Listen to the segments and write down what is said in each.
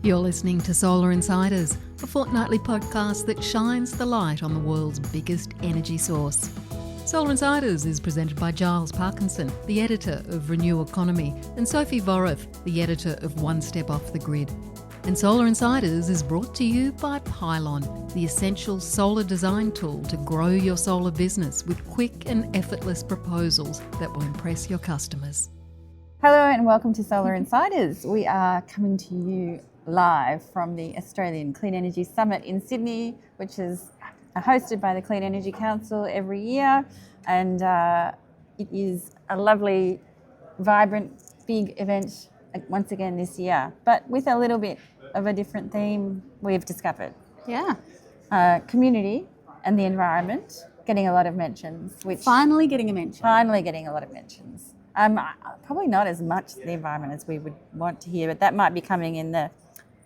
You're listening to Solar Insiders, a fortnightly podcast that shines the light on the world's biggest energy source. Solar Insiders is presented by Giles Parkinson, the editor of Renew Economy, and Sophie Vorath, the editor of One Step Off the Grid. And Solar Insiders is brought to you by Pylon, the essential solar design tool to grow your solar business with quick and effortless proposals that will impress your customers. Hello and welcome to Solar Insiders. We are coming to you live from the Australian Clean Energy Summit in Sydney, which is hosted by the Clean Energy Council every year. And it is a lovely, vibrant, big event once again this year, but with a little bit of a different theme we've discovered. Yeah. Community and the environment getting a lot of mentions. Finally getting a mention. Finally getting a lot of mentions. Probably not as much the environment as we would want to hear, but that might be coming in the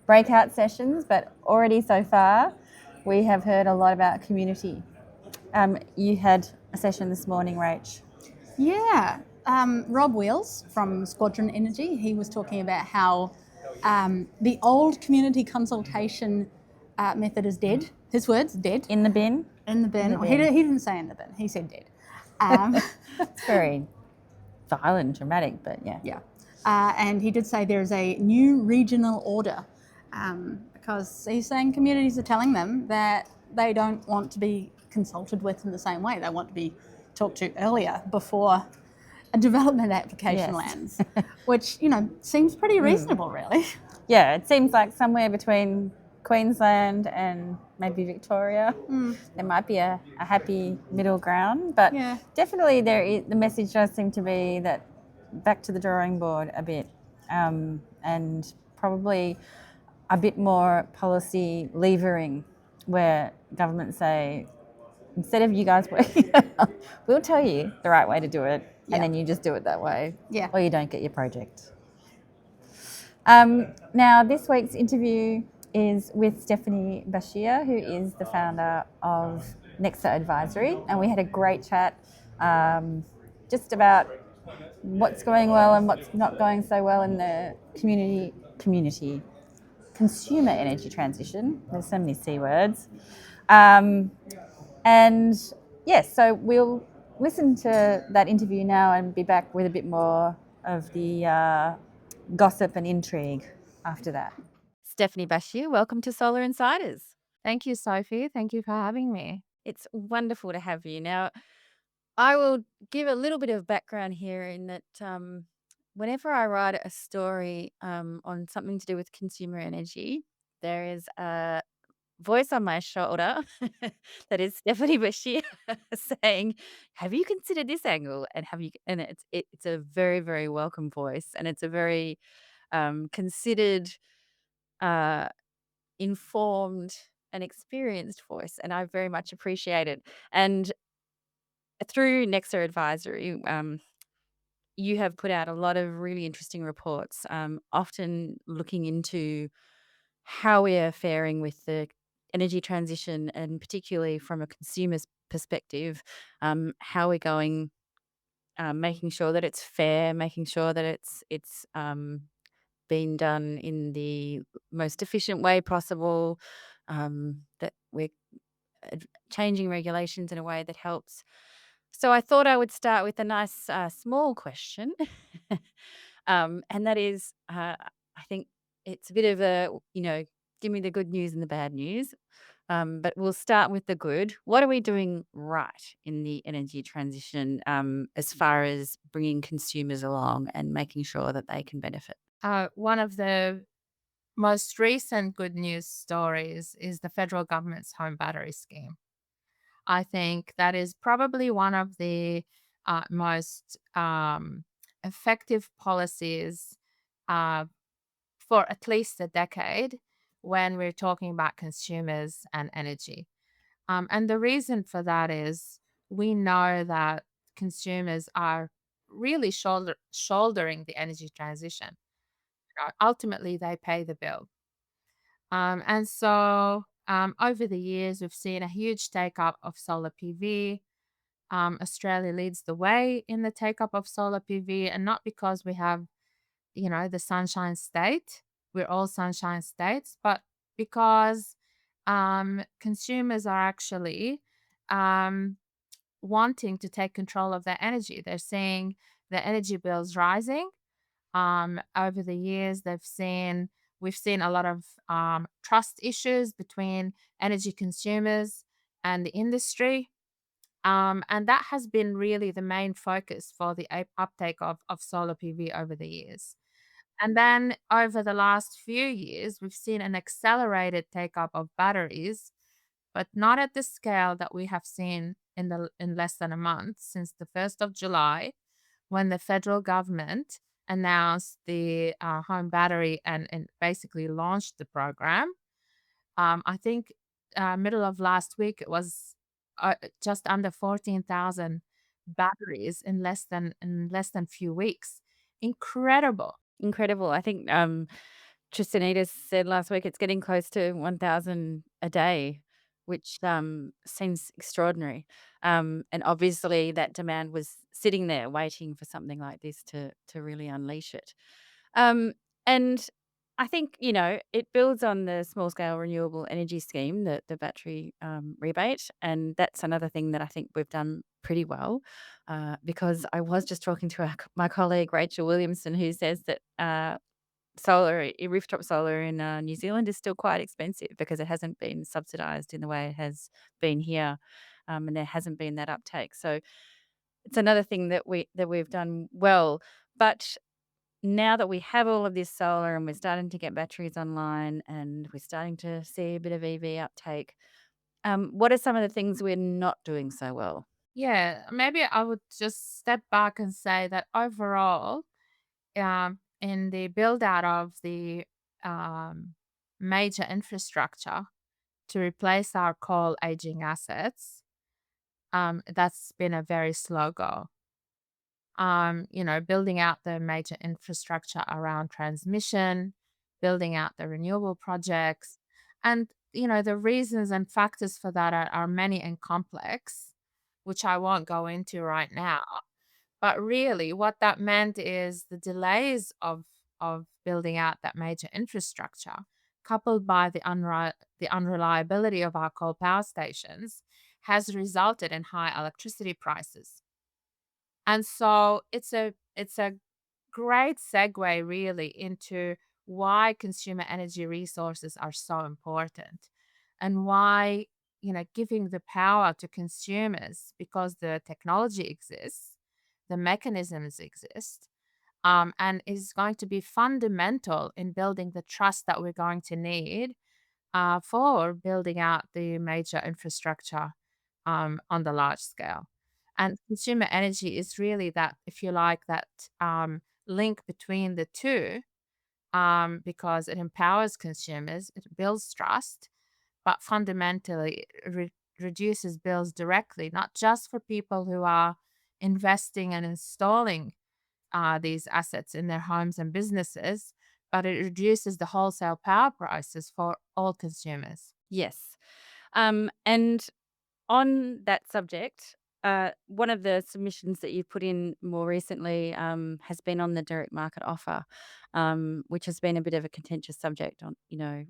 breakout sessions. But already so far, we have heard a lot about community. You had a session this morning, Rach. Yeah. Rob Wheels from Squadron Energy, he was talking about how the old community consultation method is dead. His words, dead. In the bin? In the bin. He didn't say in the bin, he said dead. It's very violent, dramatic, but yeah. Yeah. And he did say there is a new regional order because he's saying communities are telling them that they don't want to be consulted with in the same way. They want to be talked to earlier before a development application lands, which, seems pretty reasonable, really. Yeah, it seems like somewhere between Queensland and maybe Victoria, there might be a happy middle ground, but definitely the message does seem to be that back to the drawing board a bit, and probably a bit more policy levering where governments say, instead of you guys working, we'll tell you the right way to do it, and then you just do it that way, or you don't get your project. Now, this week's interview is with Stephanie Bashir, who is the founder of Nexa Advisory, and we had a great chat just about what's going well and what's not going so well in the consumer energy transition. There's so many C words. So we'll listen to that interview now and be back with a bit more of the gossip and intrigue after that. Stephanie Bashir, welcome to Solar Insiders. Thank you, Sophie. Thank you for having me. It's wonderful to have you. Now, I will give a little bit of background here in that whenever I write a story on something to do with consumer energy, there is a voice on my shoulder that is Stephanie Bashir saying, "Have you considered this angle?" And it's a very, very welcome voice, and it's a very considered, informed, and experienced voice, and I very much appreciate it. And through Nexa Advisory, you have put out a lot of really interesting reports, often looking into how we are faring with the energy transition, and particularly from a consumer's perspective, how we're going, making sure that it's fair, making sure that it's being done in the most efficient way possible, that we're changing regulations in a way that helps. So I thought I would start with a nice small question, and that is, I think it's a bit of a, give me the good news and the bad news, but we'll start with the good. What are we doing right in the energy transition as far as bringing consumers along and making sure that they can benefit? One of the most recent good news stories is the federal government's home battery scheme. I think that is probably one of the most effective policies for at least a decade when we're talking about consumers and energy. And the reason for that is we know that consumers are really shouldering the energy transition. Ultimately, they pay the bill. And so over the years, we've seen a huge take-up of solar PV. Australia leads the way in the take-up of solar PV, and not because we have, the Sunshine State, we're all sunshine states, but because consumers are actually um, wanting to take control of their energy. They're seeing their energy bills rising. Over the years, we've seen a lot of trust issues between energy consumers and the industry. And that has been really the main focus for the uptake of solar PV over the years. And then over the last few years, we've seen an accelerated take up of batteries, but not at the scale that we have seen in less than a month since the 1st of July, when the federal government announced the home battery and basically launched the program. I think middle of last week it was just under 14,000 batteries in less than few weeks. Incredible. Incredible. I think Tristanitas said last week it's getting close to 1,000 a day, which seems extraordinary. And obviously, that demand was sitting there waiting for something like this to really unleash it. Um, and I think, it builds on the small scale renewable energy scheme, the battery rebate. And that's another thing that I think we've done pretty well, because I was just talking to my colleague, Rachel Williamson, who says that rooftop solar in New Zealand is still quite expensive because it hasn't been subsidised in the way it has been here, and there hasn't been that uptake. So it's another thing that we've done well. But now that we have all of this solar and we're starting to get batteries online and we're starting to see a bit of EV uptake, what are some of the things we're not doing so well? Yeah, maybe I would just step back and say that overall, in the build out of the um, major infrastructure to replace our coal aging assets, that's been a very slow go. Building out the major infrastructure around transmission, building out the renewable projects. And, the reasons and factors for that are many and complex, which I won't go into right now. But really, what that meant is the delays of building out that major infrastructure, coupled by the unreliability of our coal power stations, has resulted in high electricity prices. And so it's a great segue really into why consumer energy resources are so important and why, giving the power to consumers because the technology exists, the mechanisms exist, and is going to be fundamental in building the trust that we're going to need for building out the major infrastructure on the large scale. And consumer energy is really that, if you like, that link between the two, because it empowers consumers, it builds trust, but fundamentally reduces bills directly, not just for people who are investing and installing these assets in their homes and businesses, but it reduces the wholesale power prices for all consumers. Yes. And on that subject, one of the submissions that you've put in more recently has been on the direct market offer, which has been a bit of a contentious subject on,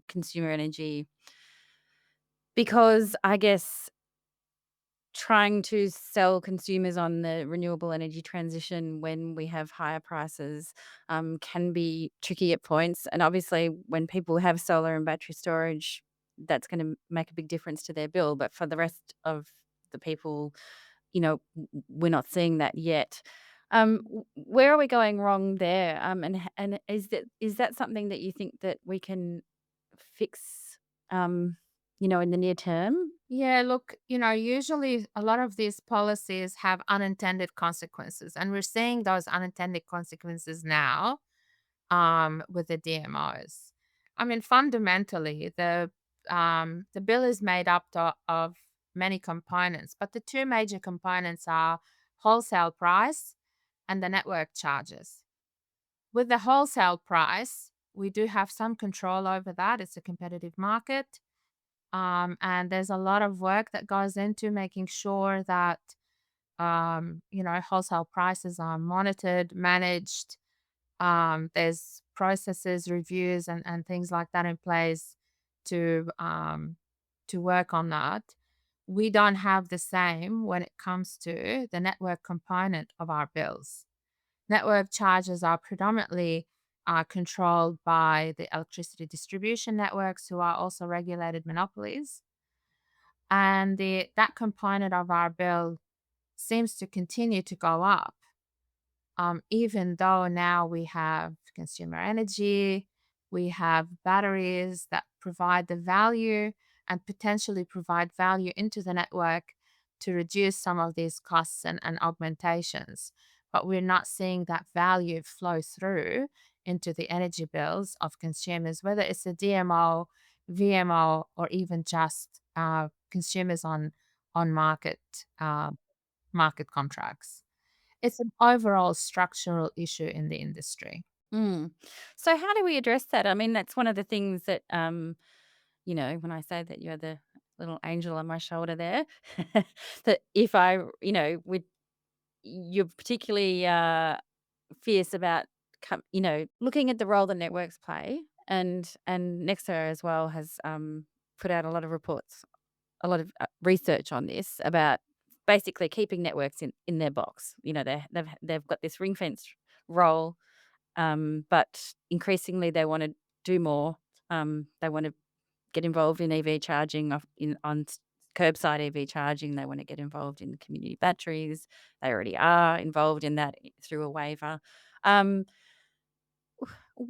consumer energy, because I guess trying to sell consumers on the renewable energy transition when we have higher prices can be tricky at points. And obviously, when people have solar and battery storage, that's going to make a big difference to their bill. But for the rest of the people, we're not seeing that yet. Where are we going wrong there? And is that something that you think that we can fix, in the near term? Yeah, look, usually a lot of these policies have unintended consequences, and we're seeing those unintended consequences now with the DMOs. I mean, fundamentally, the bill is made up of many components, but the two major components are wholesale price and the network charges. With the wholesale price, we do have some control over that. It's a competitive market. And there's a lot of work that goes into making sure that, wholesale prices are monitored, managed, There's processes, reviews, and things like that in place to work on that. We don't have the same when it comes to the network component of our bills. Network charges are predominantly controlled by the electricity distribution networks, who are also regulated monopolies. And that component of our bill seems to continue to go up, even though now we have consumer energy, we have batteries that provide the value and potentially provide value into the network to reduce some of these costs and augmentations. But we're not seeing that value flow through into the energy bills of consumers, whether it's a DMO, VMO, or even just consumers on market contracts. It's an overall structural issue in the industry. Mm. So how do we address that? I mean, that's one of the things that, when I say that you're the little angel on my shoulder there, that if you're particularly fierce about, looking at the role the networks play, and Nexa as well has put out a lot of reports, a lot of research on this about basically keeping networks in their box. They've got this ring fence role, but increasingly they want to do more. They want to get involved in EV charging on curbside EV charging. They want to get involved in community batteries. They already are involved in that through a waiver. Um,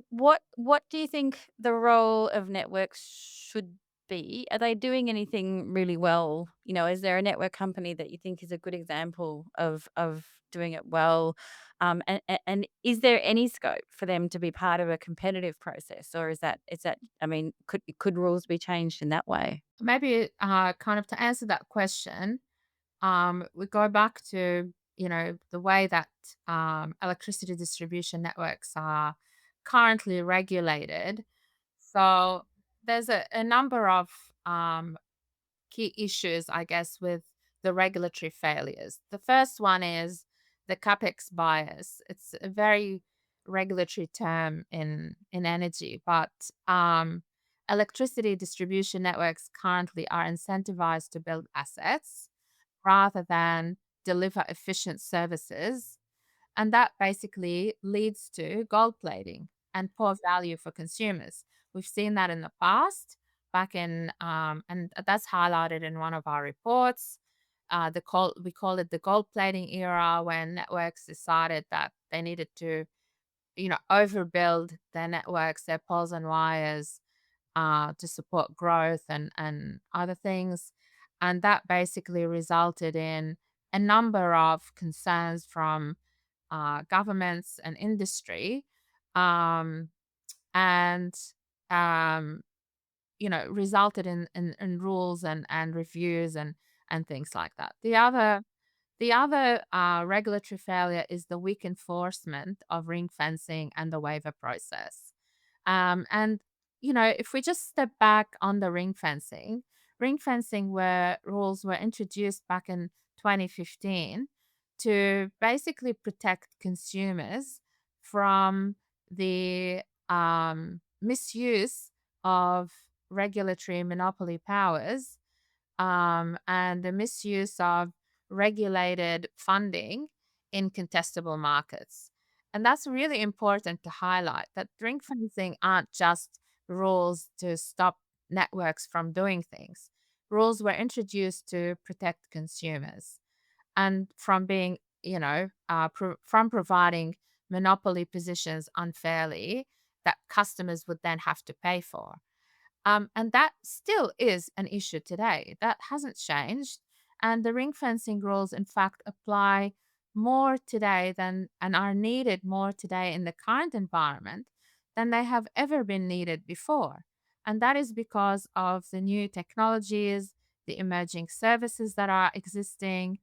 what do you think the role of networks should be? Are they doing anything really well? Is there a network company that you think is a good example of doing it well? And is there any scope for them to be part of a competitive process, or is that I mean, could rules be changed in that way? Maybe kind of to answer that question, we go back to the way that electricity distribution networks are currently regulated. So there's a number of key issues, I guess, with the regulatory failures. The first one is the capex bias. It's a very regulatory term in energy, but electricity distribution networks currently are incentivized to build assets rather than deliver efficient services. And that basically leads to gold plating and poor value for consumers. We've seen that in the past, and that's highlighted in one of our reports. We call it the gold plating era, when networks decided that they needed to, overbuild their networks, their poles and wires, to support growth and other things. And that basically resulted in a number of concerns from governments and industry, um, and um, resulted in rules and reviews and things like that. The other regulatory failure is the weak enforcement of ring fencing and the waiver process. And if we just step back on the ring fencing where rules were introduced back in 2015 to basically protect consumers from the misuse of regulatory monopoly powers, and the misuse of regulated funding in contestable markets. And that's really important to highlight, that ring fencing aren't just rules to stop networks from doing things. Rules were introduced to protect consumers and from being, from providing monopoly positions unfairly that customers would then have to pay for. And that still is an issue today. That hasn't changed. And the ring fencing rules, in fact, apply more today and are needed more today in the current environment than they have ever been needed before. And that is because of the new technologies, the emerging services that are existing,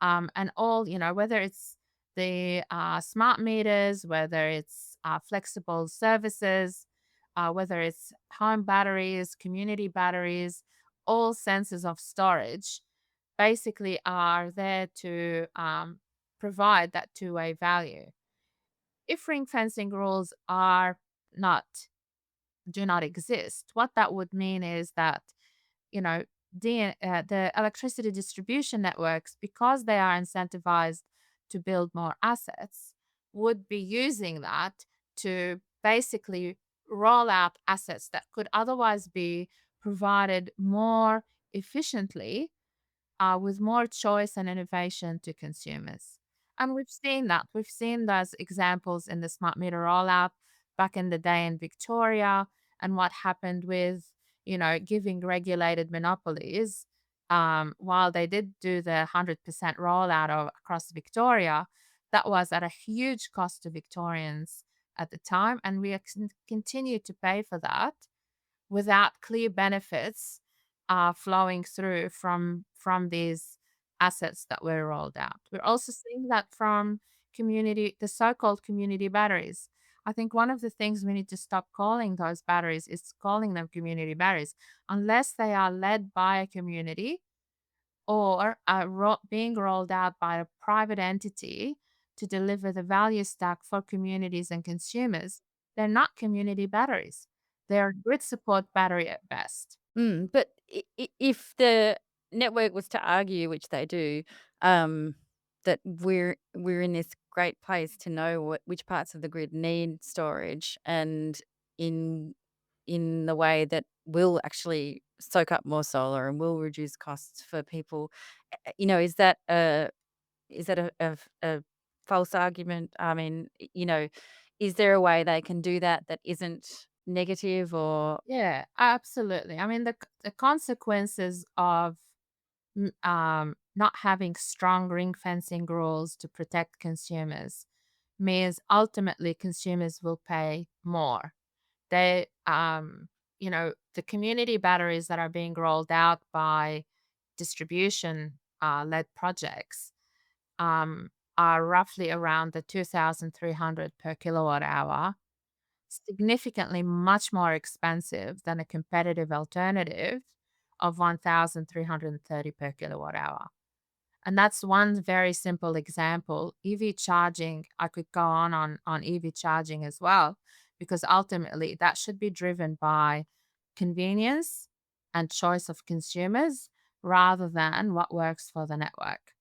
and all, whether it's the smart meters, whether it's flexible services, whether it's home batteries, community batteries, all senses of storage basically are there to provide that two-way value. if ring fencing rules are not do not exist, what that would mean is that, you know, the electricity distribution networks, because they are incentivized to build more assets, would be using that to basically roll out assets that could otherwise be provided more efficiently, with more choice and innovation to consumers. And we've seen that. We've seen those examples in the smart meter rollout back in the day in Victoria, and what happened with, giving regulated monopolies. While they did do the 100% rollout across Victoria, that was at a huge cost to Victorians at the time. And we continue to pay for that without clear benefits flowing through from these assets that were rolled out. We're also seeing that from the so-called community batteries. I think one of the things we need to stop calling those batteries is calling them community batteries, unless they are led by a community or are being rolled out by a private entity to deliver the value stack for communities and consumers. They're not community batteries. They're grid support battery at best. But if the network was to argue, which they do, um, that we're in this great place to know which parts of the grid need storage, and in the way that will actually soak up more solar and will reduce costs for people, is that a false argument? I mean, is there a way they can do that that isn't negative or? Yeah, absolutely. I mean, the consequences of not having strong ring fencing rules to protect consumers means ultimately consumers will pay more. They, the community batteries that are being rolled out by distribution led projects um, are roughly around the 2,300 per kilowatt hour, significantly much more expensive than a competitive alternative of 1,330 per kilowatt hour. And that's one very simple example. EV charging, I could go on EV charging as well, because ultimately that should be driven by convenience and choice of consumers rather than what works for the network.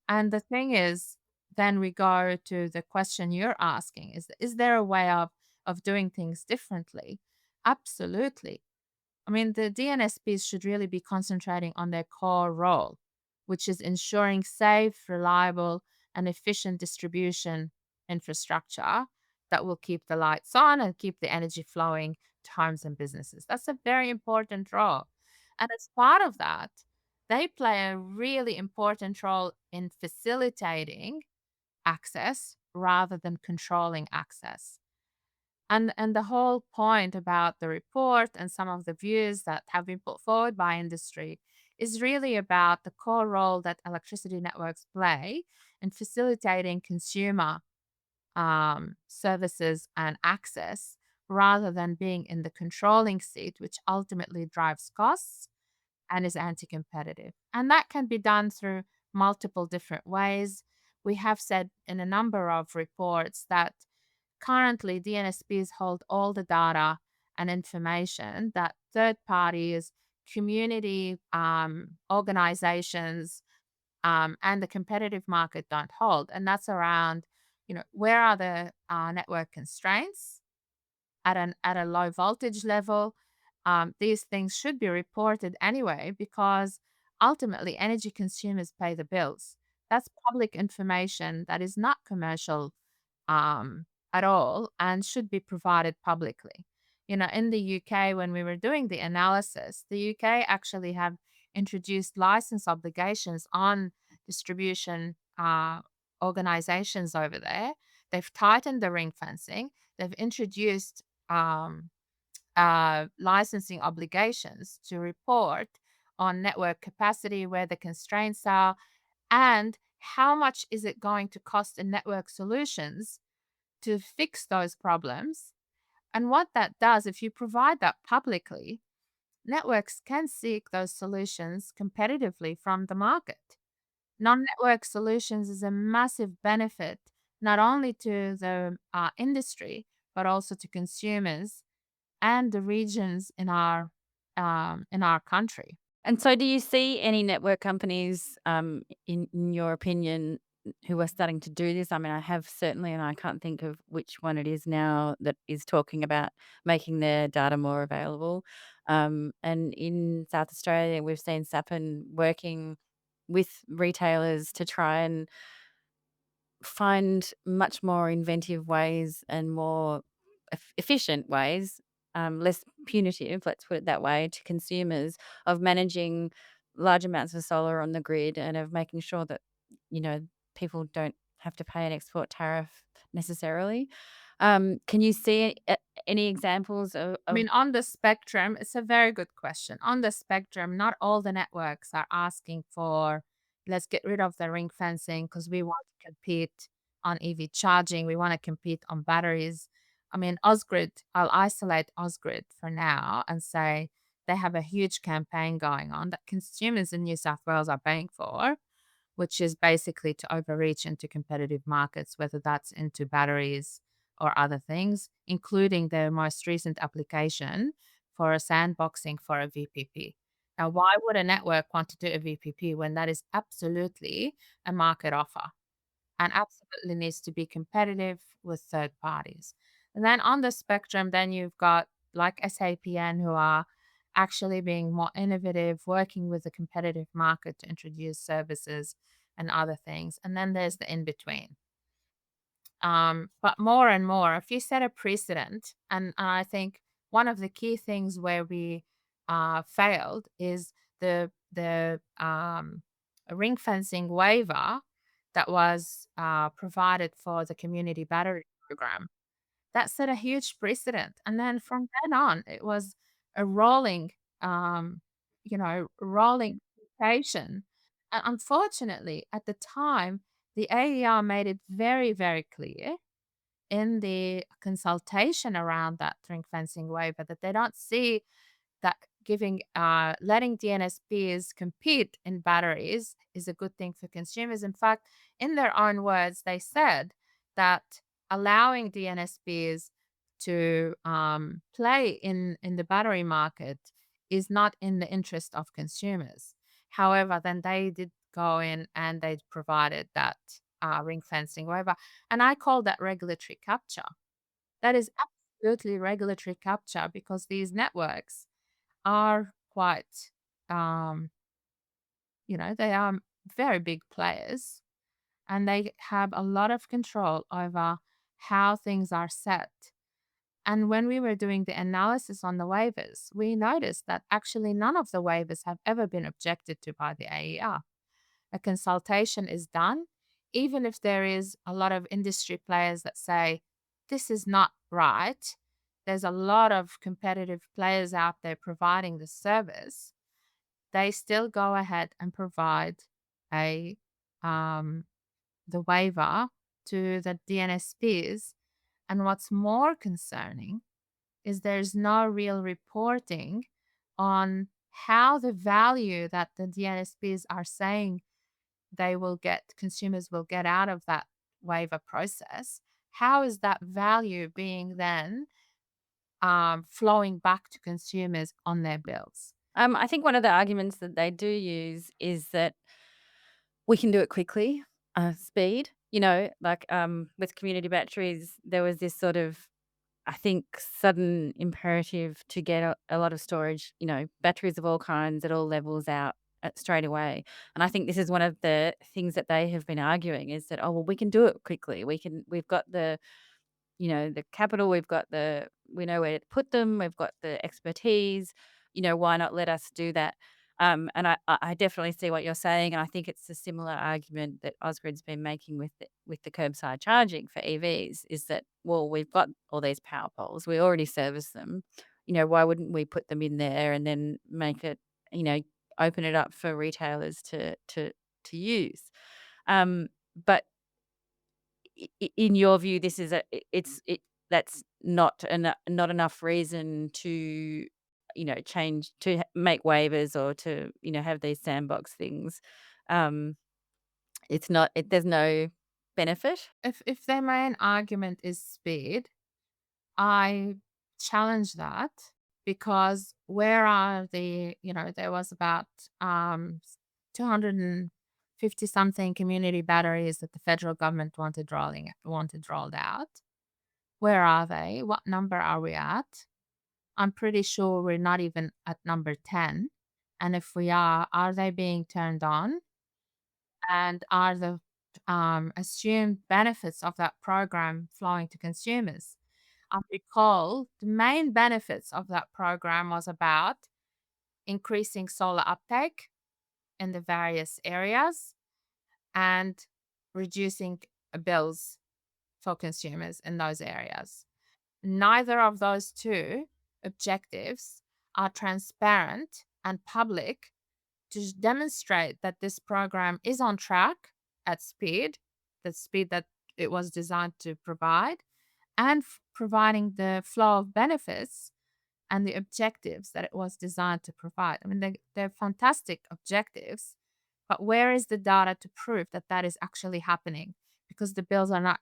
And the thing is, then we go to the question you're asking, is there a way of doing things differently? Absolutely. I mean, the DNSPs should really be concentrating on their core role, which is ensuring safe, reliable, and efficient distribution infrastructure that will keep the lights on and keep the energy flowing to homes and businesses. That's a very important role. And as part of that, they play a really important role in facilitating access rather than controlling access. And the whole point about the report and some of the views that have been put forward by industry is really about the core role that electricity networks play in facilitating consumer services and access rather than being in the controlling seat, which ultimately drives costs and is anti competitive. And that can be done through multiple different ways. We have said in a number of reports that currently, DNSPs hold all the data and information that third parties, community organizations, and the competitive market don't hold. And that's around, where are the network constraints at a low voltage level? These things should be reported anyway because ultimately energy consumers pay the bills. That's public information that is not commercial at all and should be provided publicly. In the UK, when we were doing the analysis, the UK actually have introduced license obligations on distribution organizations over there. They've tightened the ring fencing. They've introduced um, licensing obligations to report on network capacity, where the constraints are, and how much is it going to cost in network solutions to fix those problems. And what that does, if you provide that publicly, networks can seek those solutions competitively from the market. Non network solutions is a massive benefit not only to the industry, but also to consumers and the regions in our country. And so do you see any network companies, in your opinion, who are starting to do this? I mean, I have certainly, and I can't think of which one it is now that is talking about making their data more available. And in South Australia, we've seen Sappin working with retailers to try and find much more inventive ways and more efficient ways, less punitive, let's put it that way, to consumers of managing large amounts of solar on the grid and of making sure that, you know, people don't have to pay an export tariff necessarily. Can you see any examples I of mean, on the spectrum, it's a very good question. On the spectrum, not all the networks are asking for, let's get rid of the ring fencing because we want to compete on EV charging. We want to compete on batteries. I mean, Osgrid, I'll isolate Osgrid for now and say they have a huge campaign going on that consumers in New South Wales are paying for, which is basically to overreach into competitive markets, whether that's into batteries or other things, including their most recent application for a sandboxing for a VPP. Now, why would a network want to do a VPP when that is absolutely a market offer and absolutely needs to be competitive with third parties? And then on the spectrum, then you've got like SAPN who are actually being more innovative, working with the competitive market to introduce services and other things. And then there's the in between. But more and more, if you set a precedent, and I think one of the key things where we failed is the ring fencing waiver that was provided for the community battery program. That set a huge precedent, and then from then on, it was a rolling, um, rolling application. And unfortunately, at the time, the AER made it very, very clear in the consultation around that ring fencing waiver that they don't see that letting DNSPs compete in batteries is a good thing for consumers. In fact, in their own words, they said that allowing DNSPs to play in the battery market is not in the interest of consumers. However, then they did go in and they provided that ring fencing waiver, and I call that regulatory capture. That is absolutely regulatory capture because these networks are quite, um, they are very big players and they have a lot of control over how things are set. And when we were doing the analysis on the waivers, we noticed that actually none of the waivers have ever been objected to by the AER. A consultation is done, even if there is a lot of industry players that say, this is not right. There's a lot of competitive players out there providing the service. They still go ahead and provide a um, the waiver to the DNSPs. And what's more concerning is there's no real reporting on how the value that the DNSPs are saying consumers will get out of that waiver process. How is that value being then flowing back to consumers on their bills? I think one of the arguments that they do use is that we can do it quickly, speed. You know, like with community batteries, there was this sort of, I think, sudden imperative to get a lot of storage, you know, batteries of all kinds at all levels out straight away. And I think this is one of the things that they have been arguing is that, oh, well, we can do it quickly. We've got the, you know, the capital, we know where to put them, we've got the expertise, you know, why not let us do that? And I definitely see what you're saying, and I think it's a similar argument that Osgrid's been making with the curbside charging for EVs is that, well, we've got all these power poles, we already service them, you know, why wouldn't we put them in there and then make it, you know, open it up for retailers to use? But in your view, this is that's not enough reason to, you know, change to make waivers or to, you know, have these sandbox things. Um, it's not. There's no benefit? If their main argument is speed, I challenge that because where are there was about 250 something community batteries that the federal government wanted rolled out. Where are they? What number are we at? I'm pretty sure we're not even at number 10. And if we are they being turned on? And are the assumed benefits of that program flowing to consumers? I recall the main benefits of that program was about increasing solar uptake in the various areas and reducing bills for consumers in those areas. Neither of those two objectives are transparent and public to demonstrate that this program is on track at speed, the speed that it was designed to provide, and providing the flow of benefits and the objectives that it was designed to provide. I mean, they're fantastic objectives, but where is the data to prove that that is actually happening? Because the bills are not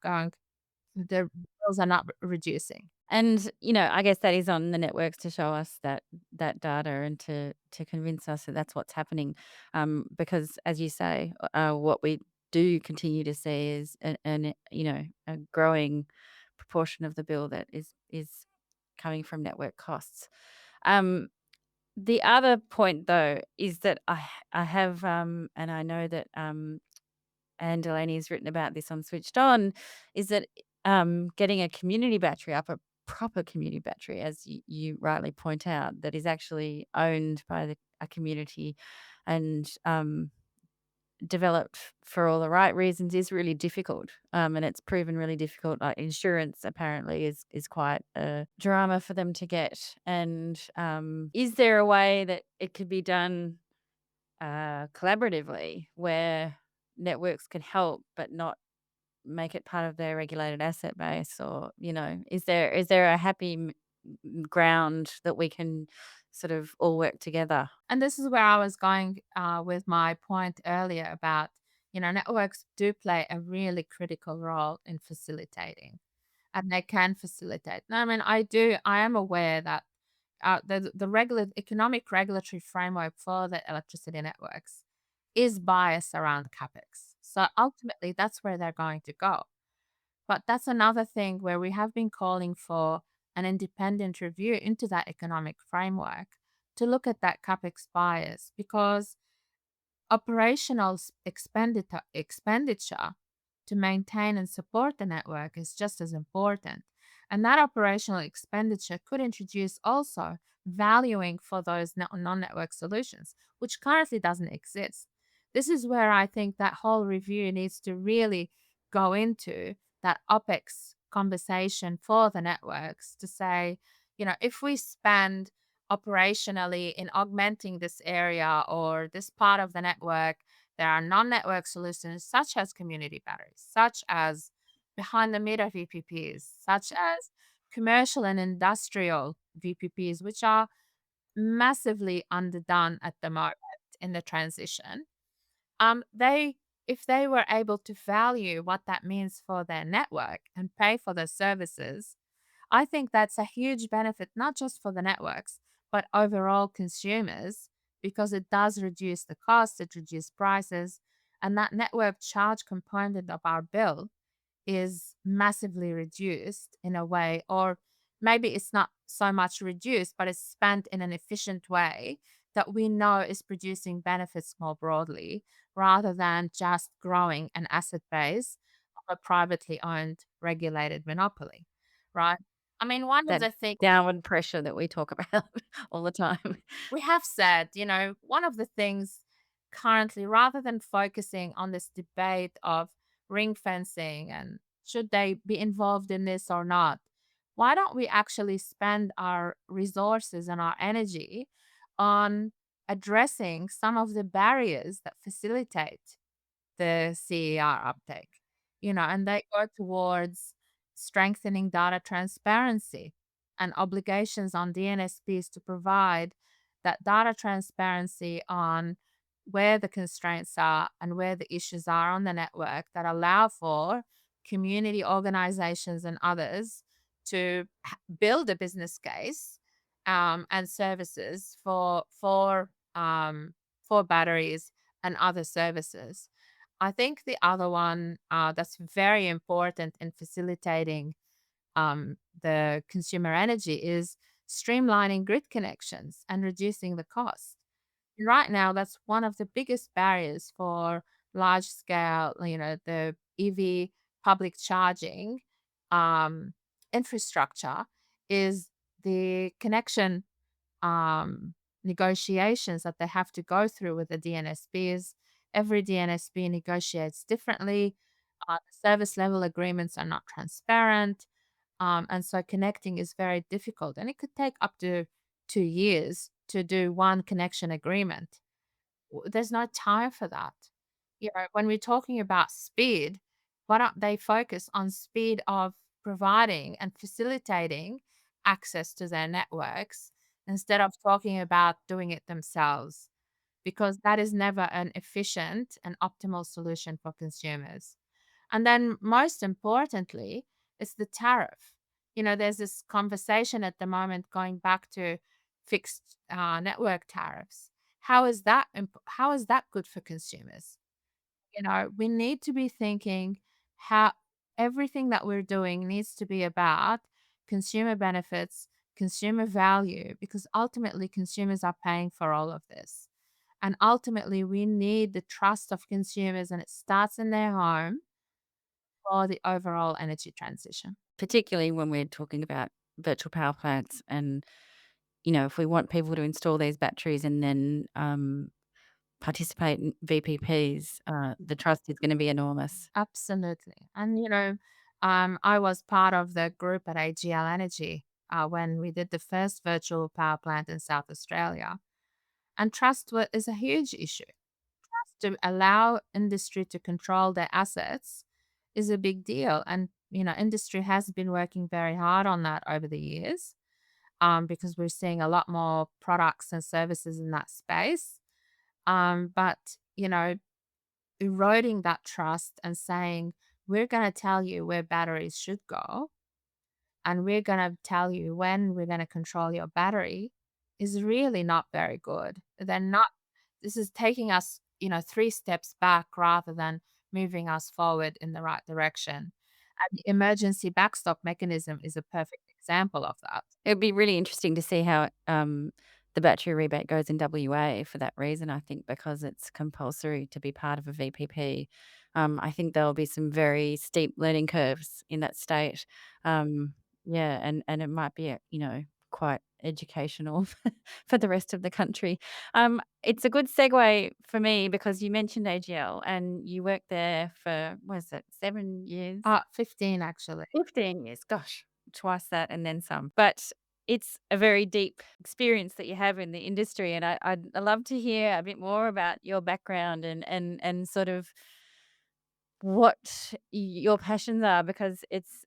reducing. And, I guess that is on the networks to show us that data and to convince us that that's what's happening. Because as you say, what we do continue to see is a growing proportion of the bill that is coming from network costs. Um, the other point though is that I have and I know that Anne Delaney's written about this on Switched On, is that getting a community battery up, a proper community battery, as you rightly point out, that is actually owned by a community and developed for all the right reasons, is really difficult. And it's proven really difficult. Like insurance apparently is quite a drama for them to get. And is there a way that it could be done collaboratively where networks can help but not make it part of their regulated asset base? Or is there a happy ground that we can sort of all work together? And this is where I was going with my point earlier about, networks do play a really critical role in facilitating, and they can facilitate. I mean, I am aware that the economic regulatory framework for the electricity networks is biased around capex. So ultimately, that's where they're going to go. But that's another thing where we have been calling for an independent review into that economic framework to look at that capex bias, because operational expenditure to maintain and support the network is just as important. And that operational expenditure could introduce also valuing for those non-network solutions, which currently doesn't exist. This is where I think that whole review needs to really go into that OPEX conversation for the networks to say, if we spend operationally in augmenting this area or this part of the network, there are non-network solutions such as community batteries, such as behind the meter VPPs, such as commercial and industrial VPPs, which are massively underdone at the moment in the transition. They If they were able to value what that means for their network and pay for their services, I think that's a huge benefit, not just for the networks, but overall consumers, because it does reduce the cost, it reduces prices, and that network charge component of our bill is massively reduced in a way, or maybe it's not so much reduced, but it's spent in an efficient way that we know is producing benefits more broadly rather than just growing an asset base of a privately owned regulated monopoly, right? I mean, one of That the things downward pressure that we talk about all the time. we have said, one of the things currently, rather than focusing on this debate of ring fencing and should they be involved in this or not, why don't we actually spend our resources and our energy on addressing some of the barriers that facilitate the CER uptake, and they go towards strengthening data transparency and obligations on DNSPs to provide that data transparency on where the constraints are and where the issues are on the network that allow for community organizations and others to build a business case and services for batteries and other services. I think the other one that's very important in facilitating the consumer energy is streamlining grid connections and reducing the cost. Right now, that's one of the biggest barriers for large scale, the EV public charging um, infrastructure is the connection um, negotiations that they have to go through with the DNSBs. Every DNSB negotiates differently. The service level agreements are not transparent. And so connecting is very difficult. And it could take up to 2 years to do one connection agreement. There's no time for that. When we're talking about speed, why don't they focus on speed of providing and facilitating access to their networks instead of talking about doing it themselves? Because that is never an efficient and optimal solution for consumers. And then, most importantly, it's the tariff. There's this conversation at the moment going back to fixed network tariffs. How is that good for consumers? We need to be thinking how everything that we're doing needs to be about consumer benefits, consumer value, because ultimately consumers are paying for all of this. And ultimately, we need the trust of consumers, and it starts in their home for the overall energy transition. Particularly when we're talking about virtual power plants and, if we want people to install these batteries and then participate in VPPs, the trust is gonna be enormous. Absolutely. And, I was part of the group at AGL Energy when we did the first virtual power plant in South Australia. And is a huge issue. To allow industry to control their assets is a big deal. And, industry has been working very hard on that over the years because we're seeing a lot more products and services in that space. But, eroding that trust and saying, we're going to tell you where batteries should go and we're going to tell you when we're going to control your battery is really not very good. They're not, this is taking us, 3 steps back rather than moving us forward in the right direction. And the emergency backstop mechanism is a perfect example of that. It'd be really interesting to see how, the battery rebate goes in WA for that reason, I think, because it's compulsory to be part of a VPP. I think there'll be some very steep learning curves in that state. Yeah, and it might be, quite educational for the rest of the country. It's a good segue for me because you mentioned AGL and you worked there for, what is it, 7 years? 15 actually. 15 years, gosh, twice that and then some. But it's a very deep experience that you have in the industry, and I'd love to hear a bit more about your background and sort of what your passions are because it's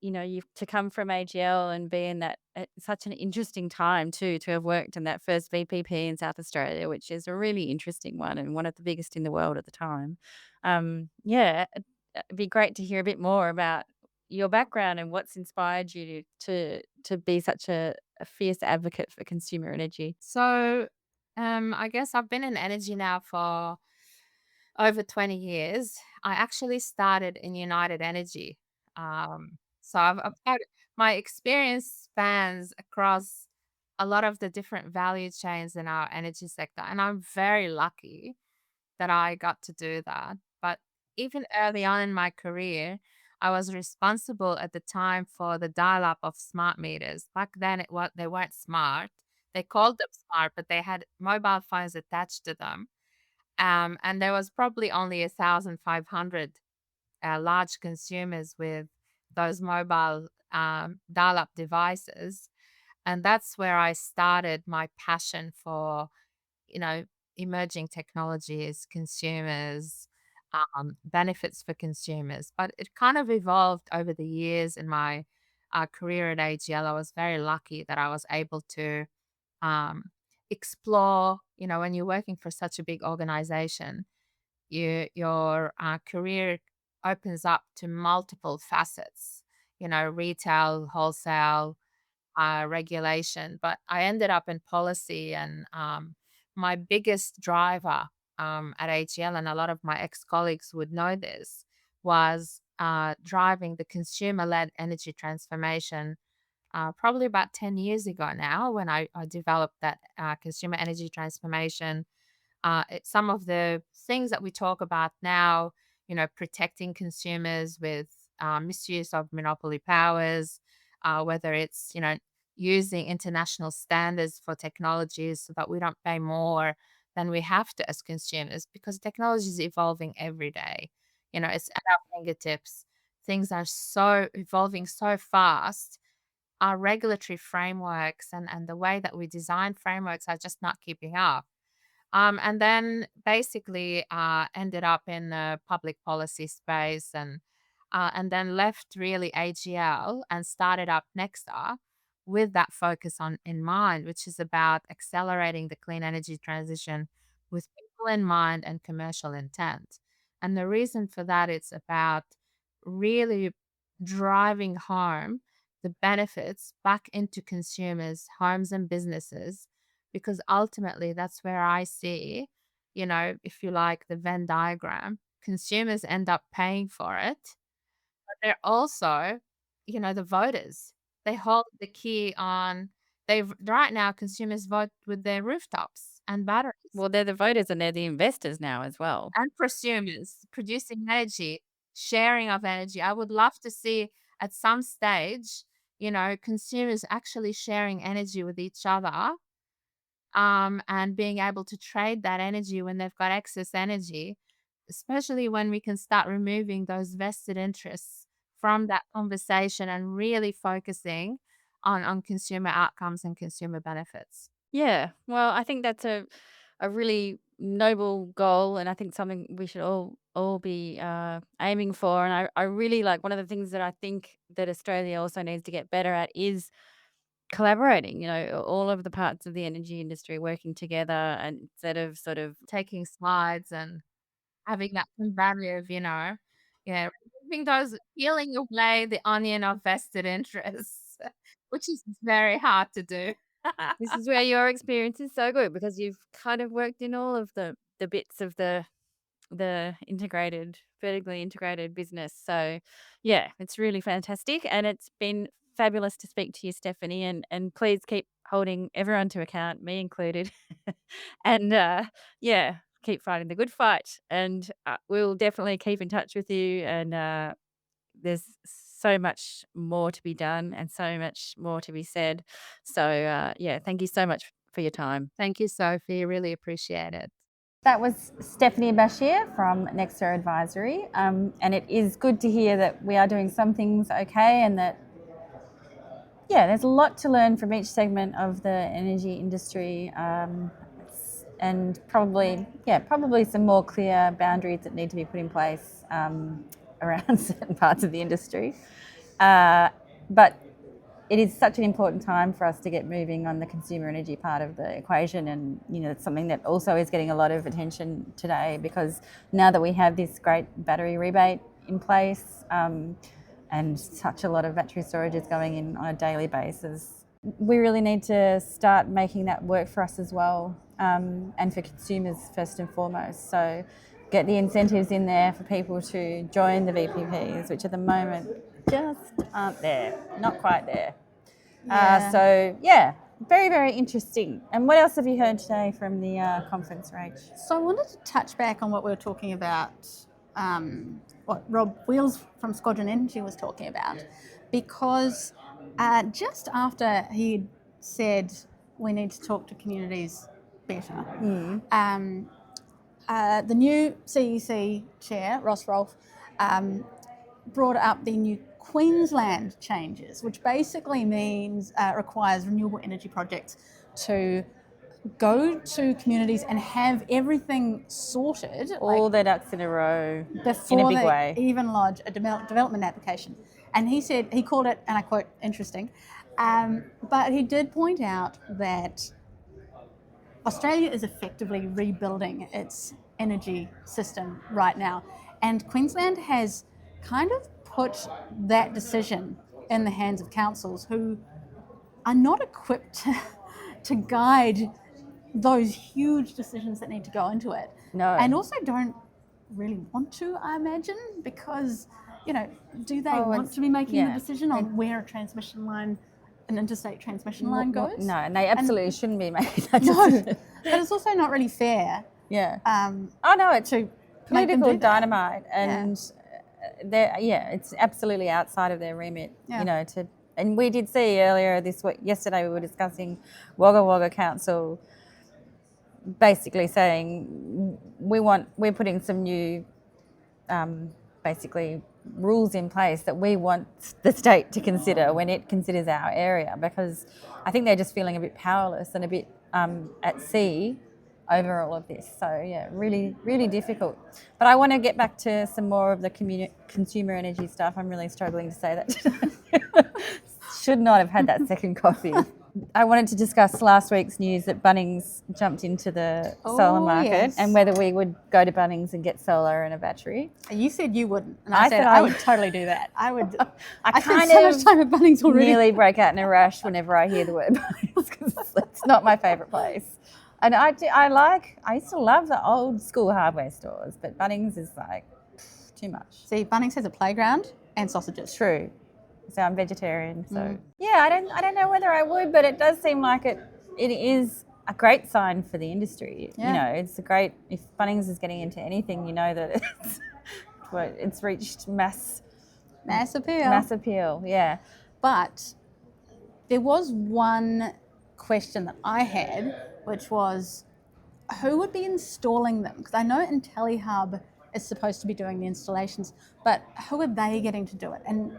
you've to come from AGL and be in that at such an interesting time too, to have worked in that first VPP in South Australia, which is a really interesting one and one of the biggest in the world at the time. Yeah, it'd be great to hear a bit more about your background and what's inspired you to be such a fierce advocate for consumer energy. So, I guess I've been in energy now for over 20 years. I actually started in United Energy. So I've had my experience spans across a lot of the different value chains in our energy sector, and I'm very lucky that I got to do that. But even early on in my career, I was responsible at the time for the dial-up of smart meters. Back then, they weren't smart. They called them smart, but they had mobile phones attached to them. And there was probably only 1,500 large consumers with those mobile dial-up devices. And that's where I started my passion for, you know, emerging technologies, consumers, benefits for consumers. But it kind of evolved over the years in my career at AGL. I was very lucky that I was able to um, explore, when you're working for such a big organization, your career opens up to multiple facets, retail, wholesale, regulation. But I ended up in policy, and my biggest driver at AGL, and a lot of my ex-colleagues would know this, was driving the consumer-led energy transformation probably about 10 years ago now, when I developed that consumer energy transformation. Some of the things that we talk about now, protecting consumers with misuse of monopoly powers, whether it's, using international standards for technologies so that we don't pay more than we have to as consumers, because technology is evolving every day. It's at our fingertips. Things are so evolving so fast. Our regulatory frameworks and the way that we design frameworks are just not keeping up. And then basically ended up in the public policy space, and then left really AGL and started up Nexa with that focus on in mind, which is about accelerating the clean energy transition with people in mind and commercial intent. And the reason for that, it's about really driving home the benefits back into consumers, homes, and businesses, because ultimately that's where I see, if you like, the Venn diagram. Consumers end up paying for it, but they're also, the voters. They hold the key on. Right now, consumers vote with their rooftops and batteries. Well, they're the voters and they're the investors now as well. And prosumers producing energy, sharing of energy. I would love to see at some stage, consumers actually sharing energy with each other, and being able to trade that energy when they've got excess energy, especially when we can start removing those vested interests from that conversation and really focusing on consumer outcomes and consumer benefits. Yeah. Well, I think that's a really noble goal, and I think something we should all be aiming for. And I really like, one of the things that I think that Australia also needs to get better at is collaborating. All of the parts of the energy industry working together, and instead of sort of Taking slides and having that collaborative, removing those, peeling away the onion of vested interests, which is very hard to do. this is where your experience is so good, because you've kind of worked in all of the bits of the vertically integrated business. So yeah, it's really fantastic, and it's been fabulous to speak to you, Stephanie, and please keep holding everyone to account, me included. And yeah, keep fighting the good fight, and we'll definitely keep in touch with you. And there's so much more to be done and so much more to be said. So yeah, thank you so much for your time. Thank you, Sophie. Really appreciate it. That was Stephanie Bashir from Nexa Advisory, and it is good to hear that we are doing some things okay, and that there's a lot to learn from each segment of the energy industry, and probably some more clear boundaries that need to be put in place around certain parts of the industry. But it is such an important time for us to get moving on the consumer energy part of the equation, and it's something that also is getting a lot of attention today, because now that we have this great battery rebate in place, and such a lot of battery storage is going in on a daily basis, we really need to start making that work for us as well, and for consumers first and foremost. So get the incentives in there for people to join the VPPs, which at the moment just aren't there, not quite there. So very, very interesting. And what else have you heard today from the conference, Rach? So I wanted to touch back on what we were talking about, what Rob Wheels from Squadron Energy was talking about, because just after he said we need to talk to communities better, the new CEC chair, Ross Rolfe, brought up the new Queensland changes, which basically means requires renewable energy projects to go to communities and have everything sorted, All their ducks in a row before in a big they way. even lodge a development application. And he called it, and I quote, interesting. But he did point out that Australia is effectively rebuilding its energy system right now, and Queensland has kind of put that decision in the hands of councils who are not equipped to guide those huge decisions that need to go into it. No. And also don't really want to, I imagine, because, do they want to be making the decision on where a transmission line, an interstate transmission line goes? No, and they absolutely shouldn't be making that No, decision. but it's also not really fair. Yeah. Oh no, it's political dynamite, Yeah. and it's absolutely outside of their remit. Yeah. And we did see earlier yesterday we were discussing Wagga Wagga Council basically saying we're putting some new basically rules in place that we want the state to consider when it considers our area, because I think they're just feeling a bit powerless and a bit at sea over all of this. So yeah, really, really difficult. But I want to get back to some more of the consumer energy stuff. I'm really struggling to say that today. Should not have had that second coffee. I wanted to discuss last week's news that Bunnings jumped into the solar market, and whether we would go to Bunnings and get solar and a battery. You said you wouldn't, and I said I would totally do that. I would. I spent kind so of much time at Bunnings already. Nearly break out in a rash whenever I hear the word Bunnings, because it's not my favourite place. And I used to love the old school hardware stores, but Bunnings is like too much. See, Bunnings has a playground and sausages. True. So I'm vegetarian. So yeah, I don't know whether I would, but it does seem like it is a great sign for the industry. Yeah. It's a great, if Bunnings is getting into anything, that it's reached mass appeal. Mass appeal, yeah. But there was one question that I had, which was who would be installing them? Because I know IntelliHub is supposed to be doing the installations, but who are they getting to do it? And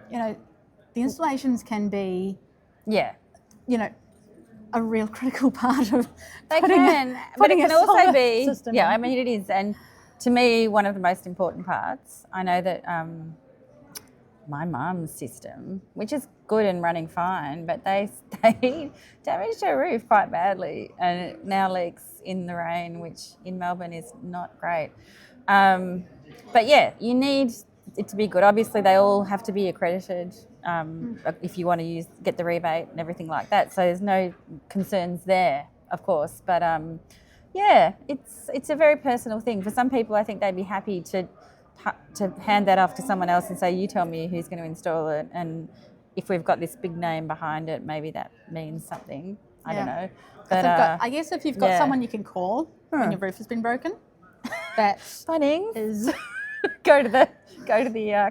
the installations can be, a real critical part of but it can also be, system. I mean it is, and to me one of the most important parts. I know that my mum's system, which is good and running fine, but they damaged her roof quite badly, and it now leaks in the rain, which in Melbourne is not great. But yeah, you need it to be good. Obviously, they all have to be accredited if you want to get the rebate and everything like that. So there's no concerns there, of course. But it's a very personal thing. For some people, I think they'd be happy to hand that off to someone else and say, you tell me who's going to install it, and if we've got this big name behind it, maybe that means something. I don't know. But I guess if you've got someone you can call when your roof has been broken, that Bunnings is go to the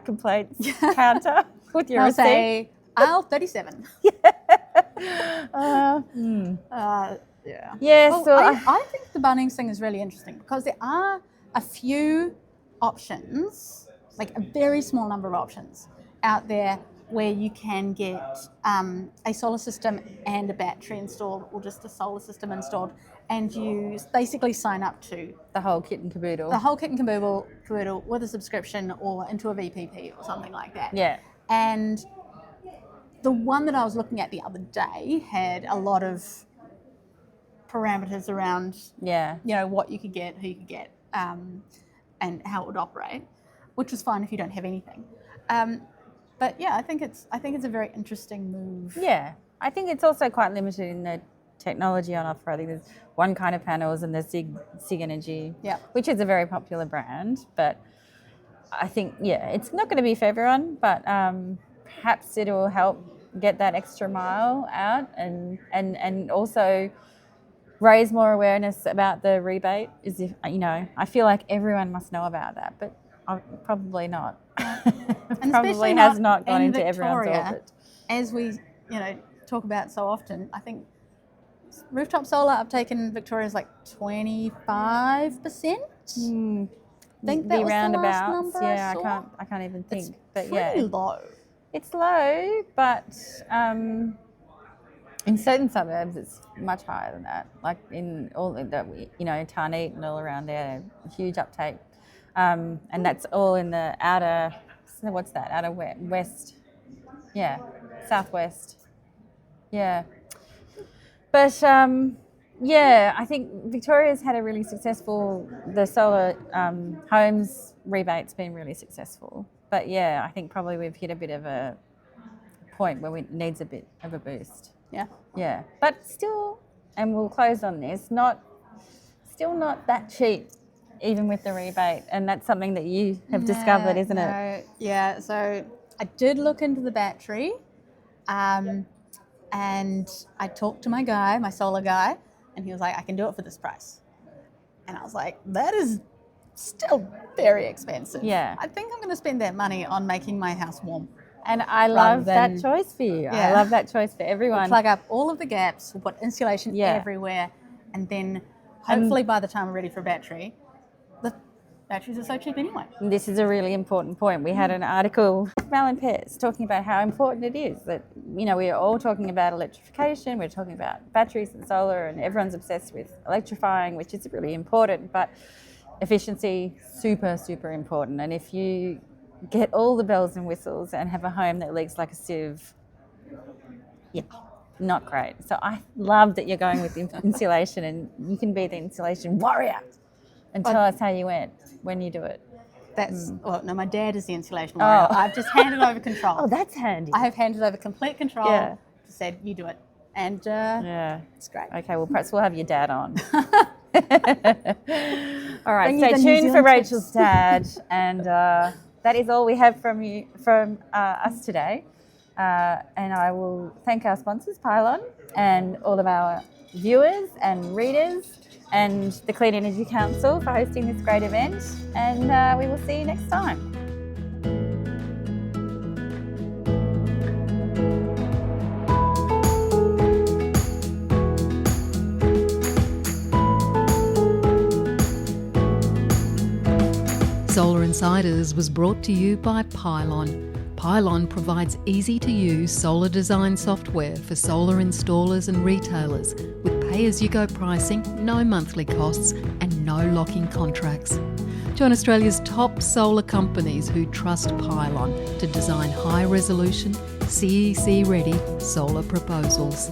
complaints counter with your receipt. Say aisle 37. Yeah. Well, So I think the Bunnings thing is really interesting because there are a few options, like a very small number of options out there where you can get a solar system and a battery installed, or just a solar system installed, and you basically sign up to the whole kit and caboodle. The whole kit and caboodle with a subscription or into a VPP or something like that. Yeah. And the one that I was looking at the other day had a lot of parameters around, what you could get, who you could get, and how it would operate, which was fine if you don't have anything. But yeah, I think it's a very interesting move. Yeah, I think it's also quite limited in the technology on offer. I think there's one kind of panels and the Sig Energy, which is a very popular brand. But I think it's not going to be for everyone, but perhaps it will help get that extra mile out, and also raise more awareness about the rebate. Is if I feel like everyone must know about that, but probably not. And probably has not gone into everyone's orbit. As we talk about so often, I think rooftop solar uptake in Victoria is like 25%. I think that was the last number I saw. I can't even think. It's but pretty low. It's low, but in certain suburbs it's much higher than that. Like in all the Tarneet and all around there, huge uptake. And that's all in the outer, what's that, outer west? Yeah, southwest. Yeah. But Yeah, I think Victoria's had a really successful, the solar homes rebate's been really successful. But yeah, I think probably we've hit a bit of a point where it needs a bit of a boost. Yeah. Yeah, but still, and we'll close on this, still not that cheap, even with the rebate. And that's something that you have discovered, isn't it? Yeah, so I did look into the battery, and I talked to my solar guy, and he was like, I can do it for this price. And I was like, that is still very expensive. Yeah. I think I'm going to spend that money on making my house warm. And I love that than- choice for you. I Yeah. love that choice for We'll everyone. plug up all of the gaps, we'll put insulation Yeah. everywhere, and then hopefully by the time we're ready for battery, the batteries are so cheap anyway. This is a really important point. We had an article, Mal and Pets, talking about how important it is that, we're all talking about electrification, we're talking about batteries and solar, and everyone's obsessed with electrifying, which is really important, but efficiency, super, super important. And if you get all the bells and whistles and have a home that leaks like a sieve, yeah, not great. So I love that you're going with insulation, and you can be the insulation warrior. And tell us how you went when you do it. Well, no, my dad is the insulation warrior. Oh. I've just handed over control. Oh, that's handy. I have handed over complete control. Yeah. Just said, you do it. And Yeah. it's great. Okay, well, perhaps we'll have your dad on. All right, Bring stay you the New tuned for Zealand Rachel's dad. And that is all we have from us today. And I will thank our sponsors, Pylon, and all of our viewers and readers, and the Clean Energy Council for hosting this great event. And we will see you next time. Solar Insiders was brought to you by Pylon. Pylon provides easy-to-use solar design software for solar installers and retailers with pay-as-you-go pricing, no monthly costs and no lock-in contracts. Join Australia's top solar companies who trust Pylon to design high-resolution, CEC-ready solar proposals.